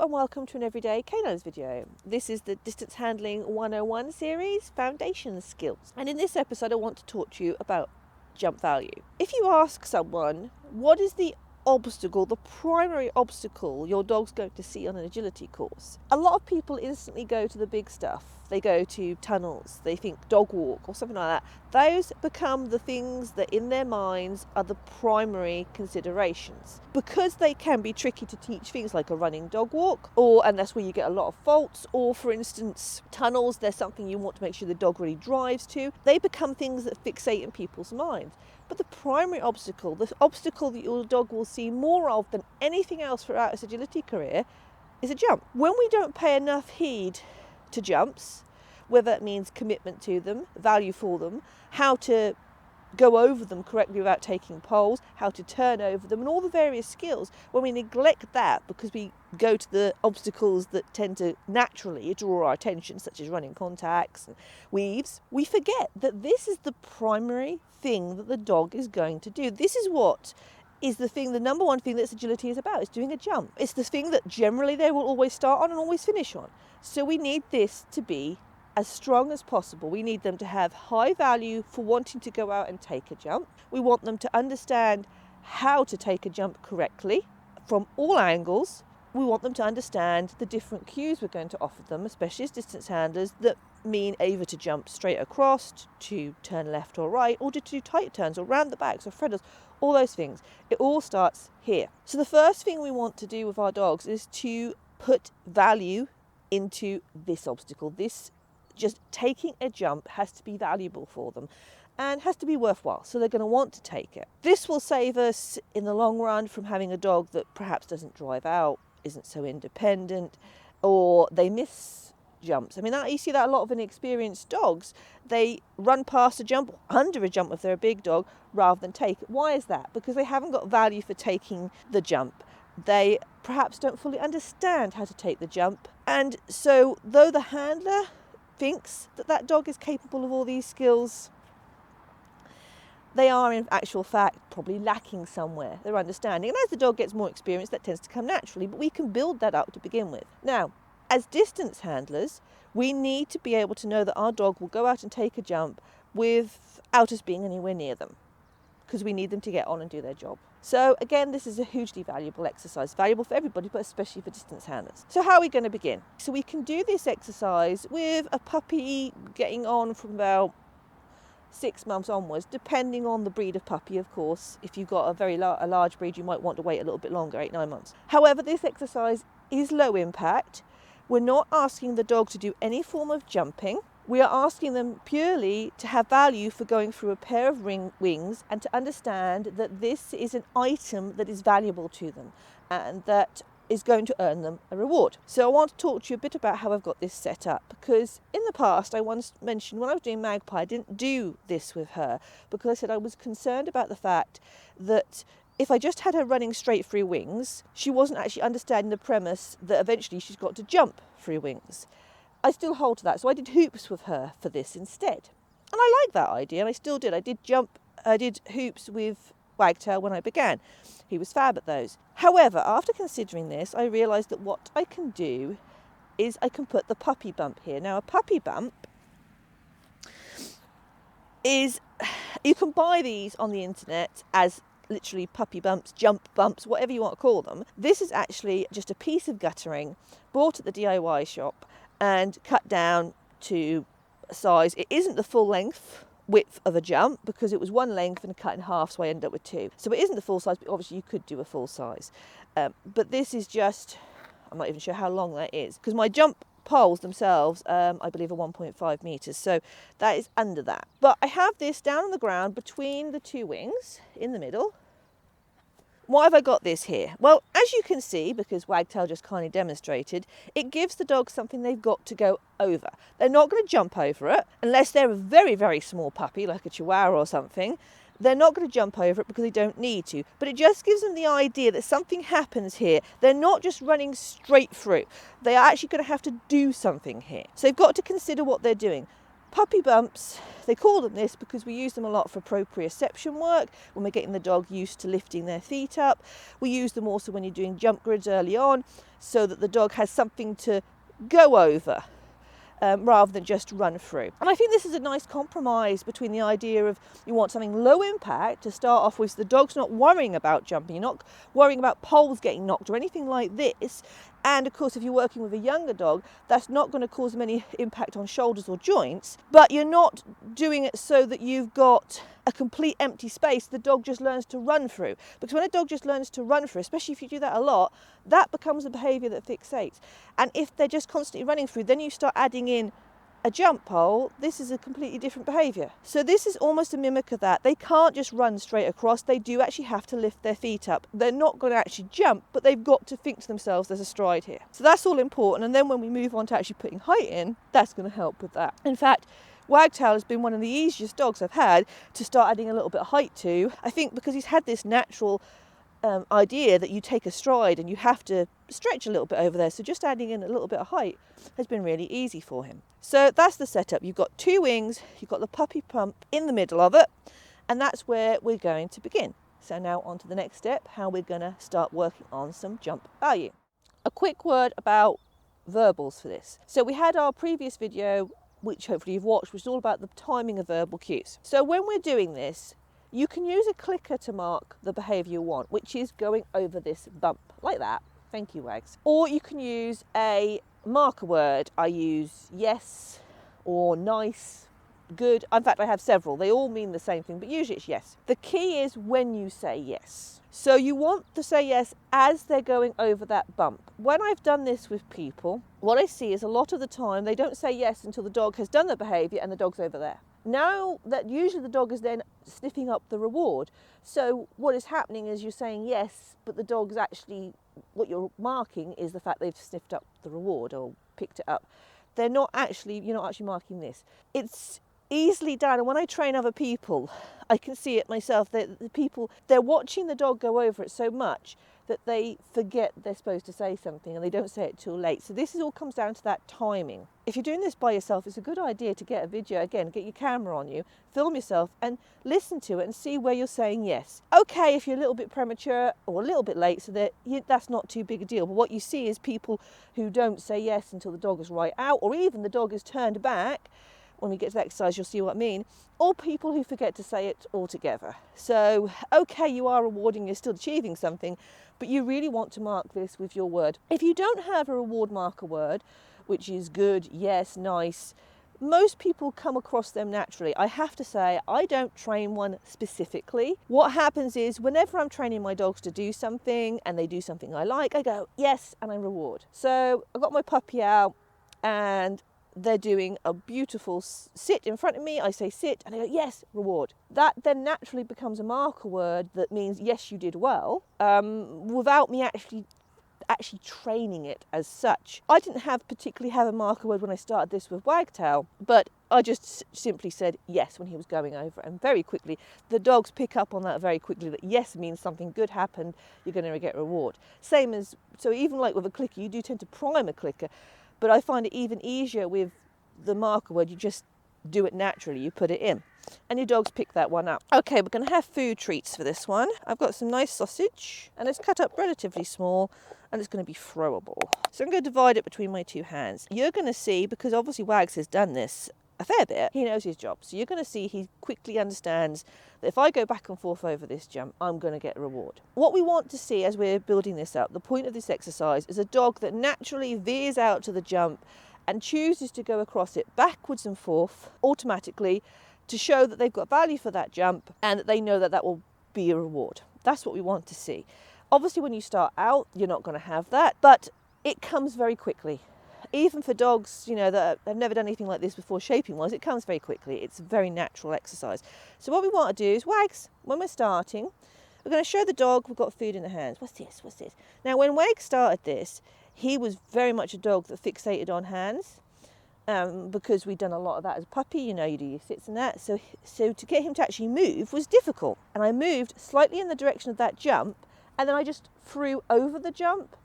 and welcome to an Everyday Canines video. This is the Distance Handling 101 series, Foundation Skills. And in this episode I want to talk to you about jump value. If you ask someone, what is the obstacle, the primary obstacle your dog's going to see on an agility course? A lot of people instantly go to the big stuff. They go to tunnels, they think dog walk or something like that. Those become the things that in their minds are the primary considerations. Because they can be tricky to teach things like a running dog walk, and that's where you get a lot of faults, or for instance, tunnels, there's something you want to make sure the dog really drives to. They become things that fixate in people's minds. But the primary obstacle, the obstacle that your dog will see more of than anything else throughout its agility career, is a jump. When we don't pay enough heed to jumps, whether it means commitment to them, value for them, how to go over them correctly without taking poles, how to turn over them, and all the various skills, when we neglect that because we go to the obstacles that tend to naturally draw our attention, such as running contacts and weaves, we forget that this is the primary thing that the dog is going to do. This is what is the number one thing that agility is about, is doing a jump. It's the thing that generally they will always start on and always finish on. So we need this to be as strong as possible. We need them to have high value for wanting to go out and take a jump. We want them to understand how to take a jump correctly from all angles. We want them to understand the different cues we're going to offer them, especially as distance handlers, that mean either to jump straight across, to turn left or right, or to do tight turns or round the backs or freddles, all those things. It all starts here. So the first thing we want to do with our dogs is to put value into this obstacle. This just taking a jump has to be valuable for them and has to be worthwhile, so they're going to want to take it. This will save us in the long run from having a dog that perhaps doesn't drive out, isn't so independent, or they miss jumps. I mean, you see that a lot of inexperienced dogs. They run past a jump, under a jump if they're a big dog, rather than take it. Why is that? Because they haven't got value for taking the jump. They perhaps don't fully understand how to take the jump. And so though the handler thinks that that dog is capable of all these skills, they are in actual fact probably lacking somewhere, their understanding. And as the dog gets more experience, that tends to come naturally, but we can build that up to begin with. Now, as distance handlers, we need to be able to know that our dog will go out and take a jump without us being anywhere near them, because we need them to get on and do their job. So again, this is a hugely valuable exercise, valuable for everybody, but especially for distance handlers. So how are we going to begin? So we can do this exercise with a puppy getting on from about 6 months onwards, depending on the breed of puppy, of course. If you've got a large breed, you might want to wait a little bit longer, 8-9 months. However, this exercise is low impact. We're not asking the dog to do any form of jumping. We are asking them purely to have value for going through a pair of wings and to understand that this is an item that is valuable to them and that is going to earn them a reward. So I want to talk to you a bit about how I've got this set up, because in the past I once mentioned when I was doing Magpie, I didn't do this with her because I said I was concerned about the fact that if I just had her running straight through wings, she wasn't actually understanding the premise that eventually she's got to jump through wings. I still hold to that, so I did hoops with her for this instead. And I like that idea, and I still did. I did hoops with Wagtail when I began. He was fab at those. However, after considering this, I realised that what I can do is I can put the puppy bump here. Now, a puppy bump is, you can buy these on the internet as literally puppy bumps, jump bumps, whatever you want to call them. This is actually just a piece of guttering bought at the DIY shop and cut down to a size. It isn't the full width of a jump because it was one length and cut in half, so I ended up with 2. So it isn't the full size, but obviously you could do a full size. But this is just, I'm not even sure how long that is, because my jump poles themselves, I believe, are 1.5 metres, so that is under that. But I have this down on the ground between the 2 wings in the middle. Why have I got this here? Well, as you can see, because Wagtail just kindly demonstrated, it gives the dog something they've got to go over. They're not going to jump over it, unless they're a very, very small puppy, like a Chihuahua or something. They're not going to jump over it because they don't need to. But it just gives them the idea that something happens here. They're not just running straight through. They are actually going to have to do something here. So they've got to consider what they're doing. Puppy bumps, they call them this because we use them a lot for proprioception work, when we're getting the dog used to lifting their feet up. We use them also when you're doing jump grids early on, so that the dog has something to go over. Rather than just run through. And I think this is a nice compromise between the idea of you want something low impact to start off with, so the dog's not worrying about jumping, you're not worrying about poles getting knocked or anything like this. And of course, if you're working with a younger dog, that's not going to cause them any impact on shoulders or joints, but you're not doing it so that you've got a complete empty space the dog just learns to run through. Because when a dog just learns to run through, especially if you do that a lot, that becomes a behaviour that fixates. And if they're just constantly running through, then you start adding in a jump pole, this is a completely different behaviour. So this is almost a mimic of that. They can't just run straight across, they do actually have to lift their feet up. They're not going to actually jump, but they've got to think to themselves there's a stride here. So that's all important, and then when we move on to actually putting height in, that's going to help with that. In fact, Wagtail has been one of the easiest dogs I've had to start adding a little bit of height to. I think because he's had this natural idea that you take a stride and you have to stretch a little bit over there, so just adding in a little bit of height has been really easy for him. So that's the setup. You've got two wings, you've got the puppy pump in the middle of it, and that's where we're going to begin. So now on to the next step, how we're going to start working on some jump value. A quick word about verbals for this. So we had our previous video, which hopefully you've watched, which is all about the timing of verbal cues. So when we're doing this, you can use a clicker to mark the behaviour you want, which is going over this bump, like that. Thank you, Wags. Or you can use a marker word. I use yes or nice, good. In fact, I have several. They all mean the same thing, but usually it's yes. The key is when you say yes. So you want to say yes as they're going over that bump. When I've done this with people, what I see is a lot of the time they don't say yes until the dog has done the behaviour and the dog's over there. Now that usually the dog is then sniffing up the reward. So what is happening is you're saying yes, but the dog's actually, what you're marking is the fact they've sniffed up the reward or picked it up. You're not actually marking this. It's easily done, and when I train other people, I can see it myself, that the people, they're watching the dog go over it so much that they forget they're supposed to say something and they don't say it too late. So this all comes down to that timing. If you're doing this by yourself, it's a good idea to get a video, again, get your camera on you, film yourself and listen to it and see where you're saying yes. Okay, if you're a little bit premature or a little bit late, so that that's not too big a deal. But what you see is people who don't say yes until the dog is right out, or even the dog is turned back. When we get to the exercise, you'll see what I mean. Or people who forget to say it altogether. So, okay, you are rewarding, you're still achieving something, but you really want to mark this with your word. If you don't have a reward marker word, which is good, yes, nice, most people come across them naturally. I have to say, I don't train one specifically. What happens is whenever I'm training my dogs to do something and they do something I like, I go, yes, and I reward. So I've got my puppy out and they're doing a beautiful sit in front of me. I say sit and they go, yes, reward. That then naturally becomes a marker word that means, yes, you did well, without me actually training it as such. I didn't particularly have a marker word when I started this with Wagtail, but I just simply said yes when he was going over, and very quickly the dogs pick up on that very quickly, that yes means something good happened, you're going to get reward. Same as, so even like with a clicker, you do tend to prime a clicker, but I find it even easier with the marker word. You just do it naturally, you put it in, and your dogs pick that one up. Okay, we're going to have food treats for this one. I've got some nice sausage, and it's cut up relatively small, and it's going to be throwable. So I'm going to divide it between my two hands. You're going to see, because obviously Wags has done this a fair bit, he knows his job. So you're going to see he quickly understands that if I go back and forth over this jump, I'm going to get a reward. What we want to see as we're building this up, the point of this exercise, is a dog that naturally veers out to the jump and chooses to go across it backwards and forth automatically to show that they've got value for that jump and that they know that that will be a reward. That's what we want to see. Obviously, when you start out, you're not going to have that, but it comes very quickly. Even for dogs, that have never done anything like this before, shaping-wise, it comes very quickly. It's a very natural exercise. So what we want to do is, Wags, when we're starting, we're going to show the dog we've got food in the hands. What's this? What's this? Now, when Wags started this, he was very much a dog that fixated on hands, because we'd done a lot of that as a puppy. You do your sits and that. So to get him to actually move was difficult. And I moved slightly in the direction of that jump, and then I just threw over the jump.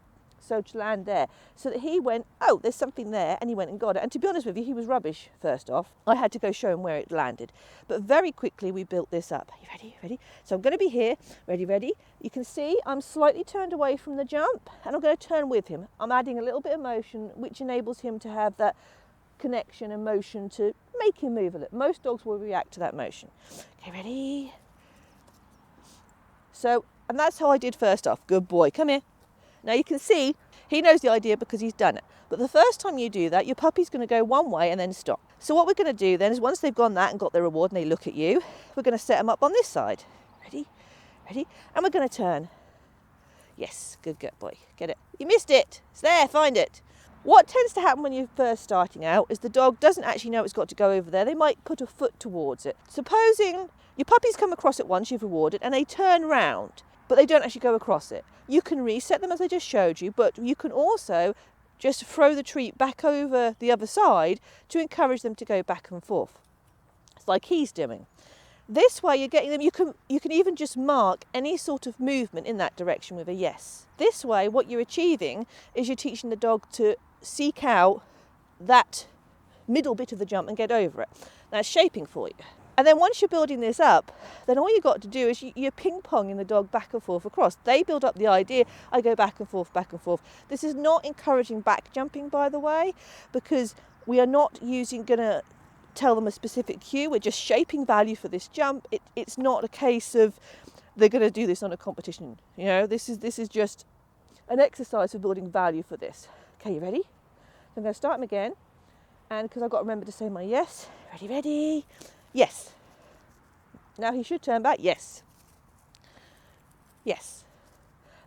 so to land there. So that he went, oh, there's something there, and he went and got it. And to be honest with you, he was rubbish first off. I had to go show him where it landed. But very quickly we built this up. Are you ready? Ready? So I'm going to be here. Ready, ready? You can see I'm slightly turned away from the jump, and I'm going to turn with him. I'm adding a little bit of motion, which enables him to have that connection and motion to make him move a little. Most dogs will react to that motion. Okay, ready? So, and that's how I did first off. Good boy, come here. Now you can see he knows the idea because he's done it. But the first time you do that, your puppy's going to go one way and then stop. So what we're going to do then is once they've gone that and got their reward and they look at you, we're going to set them up on this side. Ready? Ready? And we're going to turn. Yes, good boy. Get it. You missed it. It's there, find it. What tends to happen when you're first starting out is the dog doesn't actually know it's got to go over there. They might put a foot towards it. Supposing your puppies come across it once, you've rewarded, and they turn round, but they don't actually go across it. You can reset them as I just showed you, but you can also just throw the treat back over the other side to encourage them to go back and forth. It's like he's doing. This way you're getting them, you can even just mark any sort of movement in that direction with a yes. This way what you're achieving is you're teaching the dog to seek out that middle bit of the jump and get over it. That's shaping for you. And then once you're building this up, then all you've got to do is you're ping-ponging the dog back and forth across. They build up the idea, I go back and forth, back and forth. This is not encouraging back jumping, by the way, because we are not going to tell them a specific cue. We're just shaping value for this jump. It's not a case of they're going to do this on a competition. You know, this is just an exercise for building value for this. Okay, you ready? I'm going to start them again. And because I've got to remember to say my yes. Ready, ready. Yes. Now he should turn back. Yes. Yes.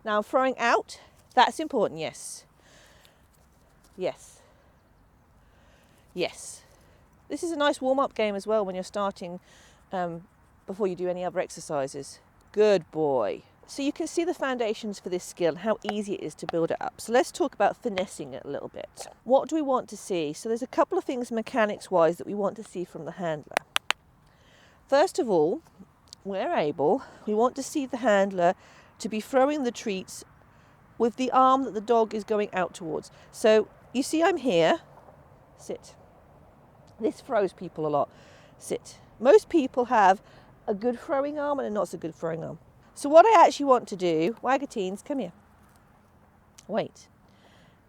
Now I'm throwing out. That's important. Yes. Yes. Yes. This is a nice warm-up game as well when you're starting before you do any other exercises. Good boy. So you can see the foundations for this skill and how easy it is to build it up. So let's talk about finessing it a little bit. What do we want to see? So there's a couple of things mechanics-wise that we want to see from the handler. First of all, where able, we want to see the handler to be throwing the treats with the arm that the dog is going out towards. So you see I'm here. Sit. This throws people a lot. Sit. Most people have a good throwing arm and a not so good throwing arm. So what I actually want to do, Waggatines, come here. Wait.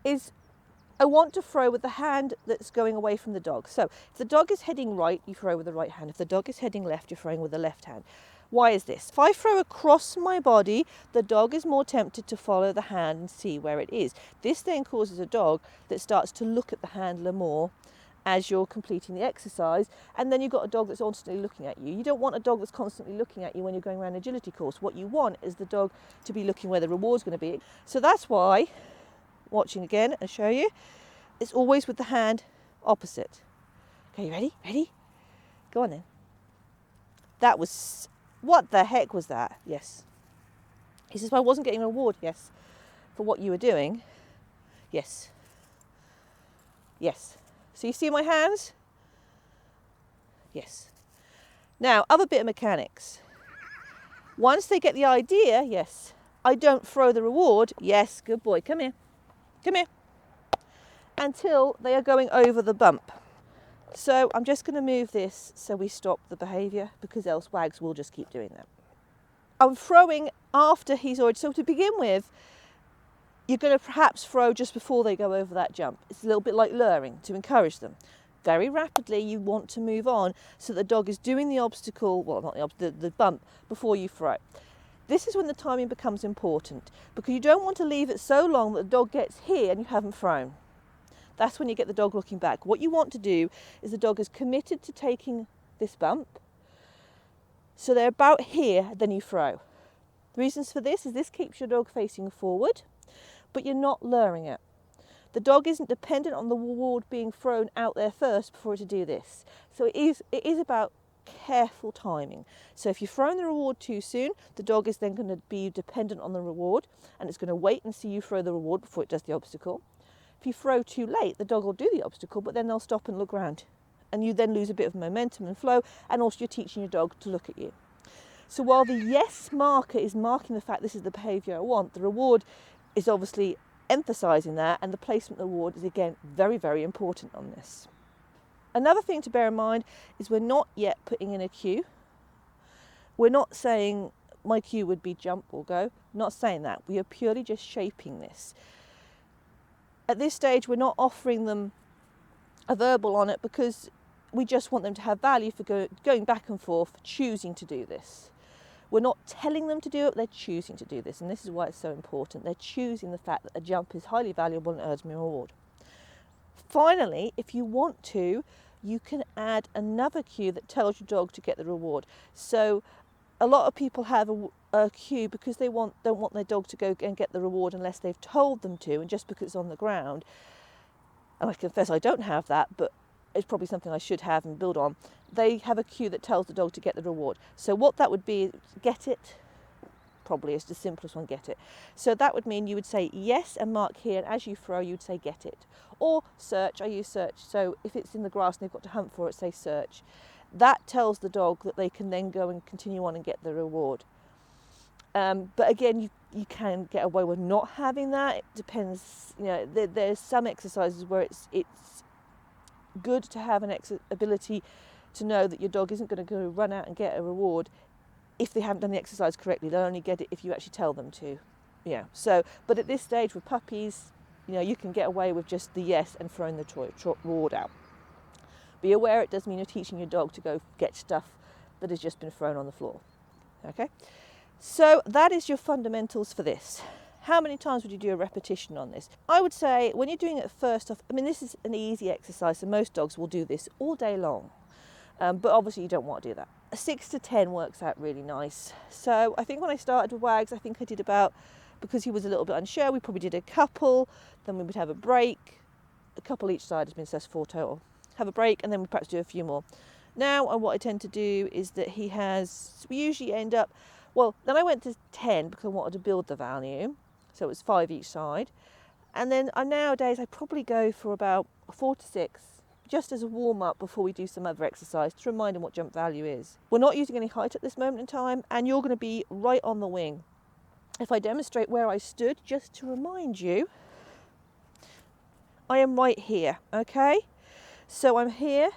Is I want to throw with the hand that's going away from the dog. So if the dog is heading right, you throw with the right hand. If the dog is heading left, you're throwing with the left hand. Why is this? If I throw across my body, the dog is more tempted to follow the hand and see where it is. This then causes a dog that starts to look at the handler more as you're completing the exercise, and then you've got a dog that's constantly looking at you. You don't want a dog that's constantly looking at you when you're going around an agility course. What you want is the dog to be looking where the reward's going to be. So that's why, watching again and show you, it's always with the hand opposite. Okay, you ready? Ready? Go on then. That was, what the heck was that? Yes. He says, well, I wasn't getting a reward. Yes. For what you were doing. Yes. Yes. So you see my hands? Yes. Now, other bit of mechanics. Once they get the idea, yes. I don't throw the reward. Yes, good boy. Come here. Come here. Until they are going over the bump. So I'm just going to move this so we stop the behaviour, because else Wags will just keep doing that. I'm throwing after he's already, so to begin with, you're going to perhaps throw just before they go over that jump. It's a little bit like luring to encourage them. Very rapidly you want to move on so the dog is doing the obstacle, well not the obstacle, the bump before you throw. This is when the timing becomes important, because you don't want to leave it so long that the dog gets here and you haven't thrown. That's when you get the dog looking back. What you want to do is the dog is committed to taking this bump, so they're about here, then you throw. The reasons for this is this keeps your dog facing forward, but you're not luring it. The dog isn't dependent on the reward being thrown out there first before to do this. So it is about careful timing. So if you've thrown the reward too soon, the dog is then going to be dependent on the reward, and it's going to wait and see you throw the reward before it does the obstacle. If you throw too late, the dog will do the obstacle, but then they'll stop and look round. And you then lose a bit of momentum and flow, and also you're teaching your dog to look at you. So while the yes marker is marking the fact this is the behaviour I want, the reward is obviously emphasising that, and the placement of the reward is again very, very important on this. Another thing to bear in mind is we're not yet putting in a cue. We're not saying my cue would be jump or go. Not saying that. We are purely just shaping this. At this stage, we're not offering them a verbal on it because we just want them to have value for going back and forth, choosing to do this. We're not telling them to do it, they're choosing to do this. And this is why it's so important. They're choosing the fact that a jump is highly valuable and earns me a reward. Finally, if you want to, you can add another cue that tells your dog to get the reward. So a lot of people have a cue because they don't want their dog to go and get the reward unless they've told them to, and just because it's on the ground. And I confess I don't have that, but it's probably something I should have and build on. They have a cue that tells the dog to get the reward. So what that would be, get it, probably is the simplest one, get it. So that would mean you would say yes and mark here, and as you throw you would say get it. Or search, I use search. So if it's in the grass and they've got to hunt for it, say search. That tells the dog that they can then go and continue on and get the reward. But again, you can get away with not having that. It depends, there's some exercises where it's good to have an ability to know that your dog isn't going to go run out and get a reward if they haven't done the exercise correctly. They'll only get it if you actually tell them to. But at this stage with puppies, you can get away with just the yes and throwing the reward out. Be aware it does mean you're teaching your dog to go get stuff that has just been thrown on the floor. Okay, so that is your fundamentals for this. How many times would you do a repetition on this? I would say when you're doing it first off, this is an easy exercise, so most dogs will do this all day long. But obviously you don't want to do that. 6 to 10 works out really nice. So I think when I started with Wags, I think I did about, because he was a little bit unsure, we probably did a couple, then we would have a break. A couple each side has been says 4 total. Have a break, and then we perhaps do a few more. Now what I tend to do is that we usually end up, then I went to 10 because I wanted to build the value. So it was 5 each side. And then nowadays I probably go for about 4 to 6, just as a warm-up before we do some other exercise to remind them what jump value is. We're not using any height at this moment in time, and you're going to be right on the wing. If I demonstrate where I stood, just to remind you, I am right here, okay? So I'm here,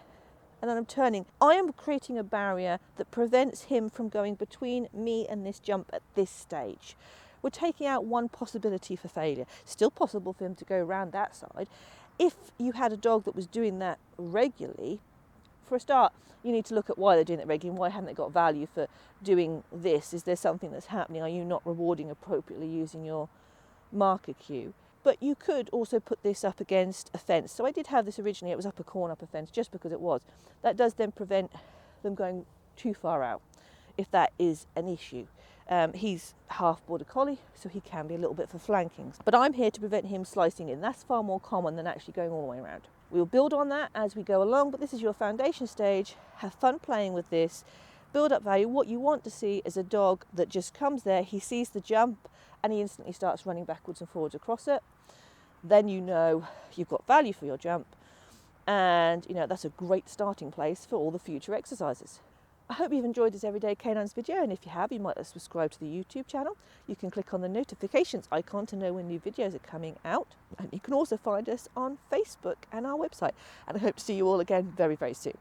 and then I'm turning. I am creating a barrier that prevents him from going between me and this jump at this stage. We're taking out one possibility for failure. Still possible for him to go around that side. If you had a dog that was doing that regularly, for a start, you need to look at why they're doing it regularly and why haven't they got value for doing this. Is there something that's happening? Are you not rewarding appropriately using your marker cue? But you could also put this up against a fence. So I did have this originally, it was up a corner, up a fence, just because it was. That does then prevent them going too far out, if that is an issue. He's half border collie, so he can be a little bit for flankings. But I'm here to prevent him slicing in. That's far more common than actually going all the way around. We'll build on that as we go along, but this is your foundation stage. Have fun playing with this. Build up value. What you want to see is a dog that just comes there, he sees the jump, and he instantly starts running backwards and forwards across it. Then you know you've got value for your jump, and that's a great starting place for all the future exercises. I hope you've enjoyed this Everyday Canines video, and if you have, you might subscribe to the YouTube channel. You can click on the notifications icon to know when new videos are coming out, and you can also find us on Facebook and our website. And I hope to see you all again very, very soon.